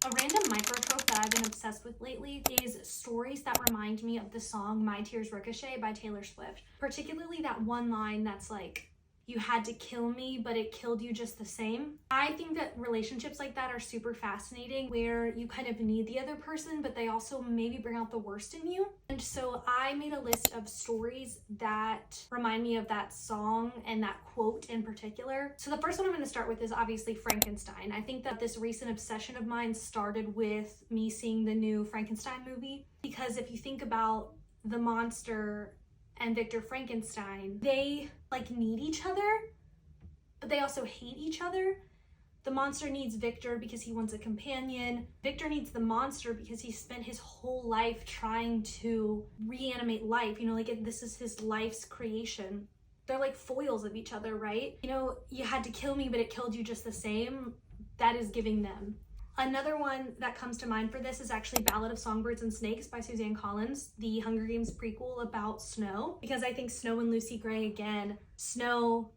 A random microtrope that I've been obsessed with lately is stories that remind me of the song My Tears Ricochet by Taylor Swift. Particularly that one line that's like, you had to kill me, but it killed you just the same. I think that relationships like that are super fascinating, where you kind of need the other person, but they also maybe bring out the worst in you. And so I made a list of stories that remind me of that song and that quote in particular. So the first one I'm going to start with is obviously Frankenstein. I think that this recent obsession of mine started with me seeing the new Frankenstein movie, because if you think about the monster and Victor Frankenstein, they like need each other, but they also hate each other. The monster needs Victor because he wants a companion. Victor needs the monster because he spent his whole life trying to reanimate life. You know, like this is his life's creation. They're like foils of each other, right? You know, you had to kill me, but it killed you just the same. That is giving them. Another one that comes to mind for this is actually Ballad of Songbirds and Snakes by Suzanne Collins, the Hunger Games prequel about Snow, because I think Snow and Lucy Gray, again, Snow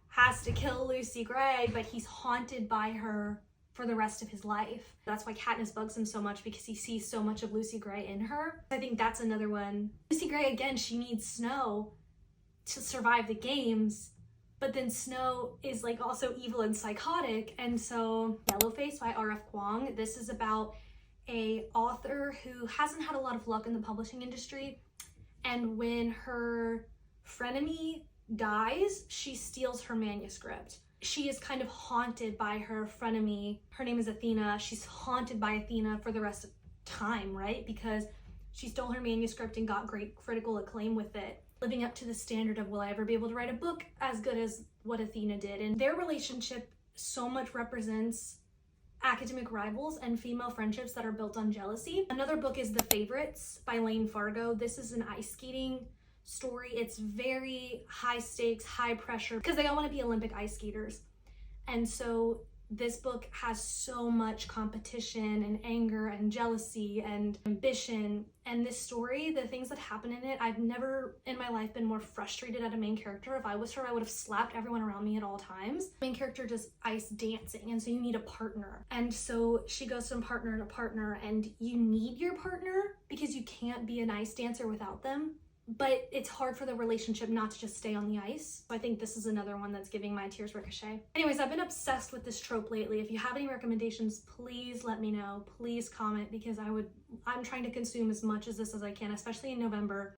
has to kill Lucy Gray, but he's haunted by her for the rest of his life. That's why Katniss bugs him so much, because he sees so much of Lucy Gray in her. I think that's another one. Lucy Gray, again, she needs Snow to survive the games, but then Snow is like also evil and psychotic. And so Yellowface by R.F. Kuang, this is about a author who hasn't had a lot of luck in the publishing industry, and when her frenemy dies, she steals her manuscript. She is kind of haunted by her frenemy. Her name is Athena. She's haunted by Athena for the rest of time, right? Because she stole her manuscript and got great critical acclaim with it, living up to the standard of, will I ever be able to write a book as good as what Athena did? And their relationship so much represents academic rivals and female friendships that are built on jealousy. Another book is The Favorites by Lane Fargo. This is an ice skating story. It's very high stakes, high pressure, because they all want to be Olympic ice skaters. And so this book has so much competition and anger and jealousy and ambition. And this story, the things that happen in it, I've never in my life been more frustrated at a main character. If I was her, I would have slapped everyone around me at all times. Main character does ice dancing, and so you need a partner. And so she goes from partner to partner, and you need your partner because you can't be an ice dancer without them. But it's hard for the relationship not to just stay on the ice. So I think this is another one that's giving My Tears Ricochet. Anyways, I've been obsessed with this trope lately. If you have any recommendations, please let me know. Please comment, because I'm trying to consume as much as this as I can, especially in November.